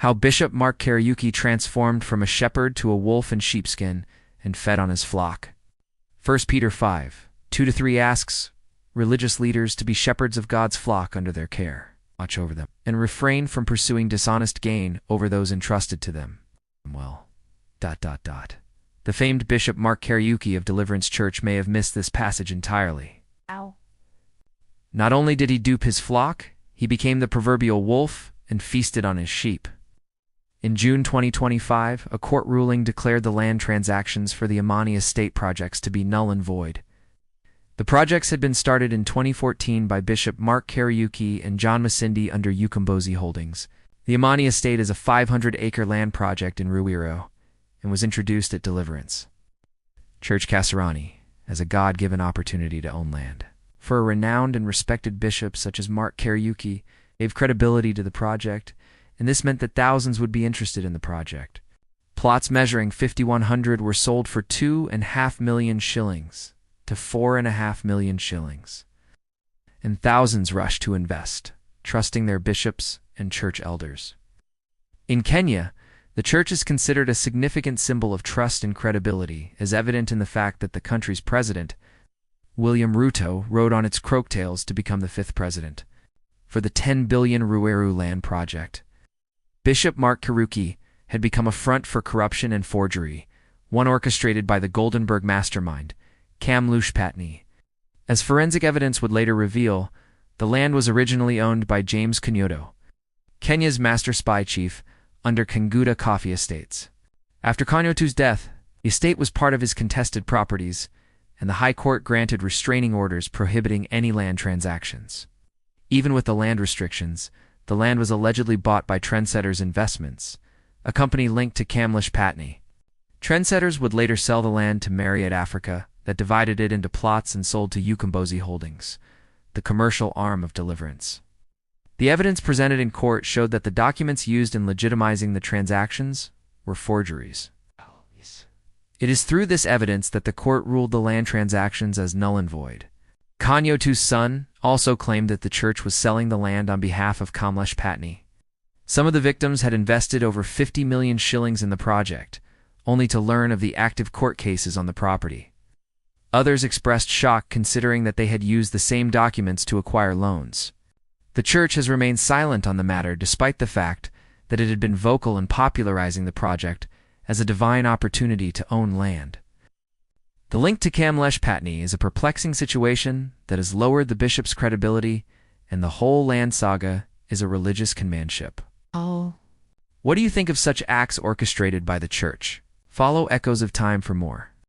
How Bishop Mark Kariuki transformed from a shepherd to a wolf in sheepskin and fed on his flock. 1 Peter 5:2-3 asks religious leaders to be shepherds of God's flock under their care, watch over them, and refrain from pursuing dishonest gain over those entrusted to them. The famed Bishop Mark Kariuki of Deliverance Church may have missed this passage entirely. Ow. Not only did he dupe his flock, he became the proverbial wolf and feasted on his sheep. In June 2025, a court ruling declared the land transactions for the Imani estate projects to be null and void. The projects had been started in 2014 by Bishop Mark Kariuki and John Masindi under Ukombozi Holdings. The Imani estate is a 500-acre land project in Ruiru and was introduced at Deliverance Church Kasarani as a God-given opportunity to own land. For a renowned and respected bishop such as Mark Kariuki, gave credibility to the project, and this meant that thousands would be interested in the project. Plots measuring 5,100 were sold for 2.5 million shillings to 4.5 million shillings, and thousands rushed to invest, trusting their bishops and church elders. In Kenya, the church is considered a significant symbol of trust and credibility, as evident in the fact that the country's president, William Ruto, rode on its coattails to become the 5th president for the 10 billion Ruiru land project. Bishop Mark Kariuki had become a front for corruption and forgery, one orchestrated by the Goldenberg mastermind, Kamlesh Pattni. As forensic evidence would later reveal, the land was originally owned by James Kanyoto, Kenya's master spy chief, under Kanguta Coffee Estates. After Kanyoto's death, the estate was part of his contested properties, and the High Court granted restraining orders prohibiting any land transactions. Even with the land restrictions, the land was allegedly bought by Trendsetters Investments, a company linked to Kamlesh Pattni. Trendsetters would later sell the land to Marriott Africa, that divided it into plots and sold to Ukombozi Holdings, the commercial arm of Deliverance. The evidence presented in court showed that the documents used in legitimizing the transactions were forgeries. It is through this evidence that the court ruled the land transactions as null and void. Kanyoto's son also claimed that the church was selling the land on behalf of Kamlesh Pattni. Some of the victims had invested over 50 million shillings in the project, only to learn of the active court cases on the property. Others expressed shock considering that they had used the same documents to acquire loans. The church has remained silent on the matter despite the fact that it had been vocal in popularizing the project as a divine opportunity to own land. The link to Kamlesh Pattni is a perplexing situation that has lowered the bishop's credibility, and the whole land saga is a religious commandship. Oh. What do you think of such acts orchestrated by the church? Follow Echoes of Time for more.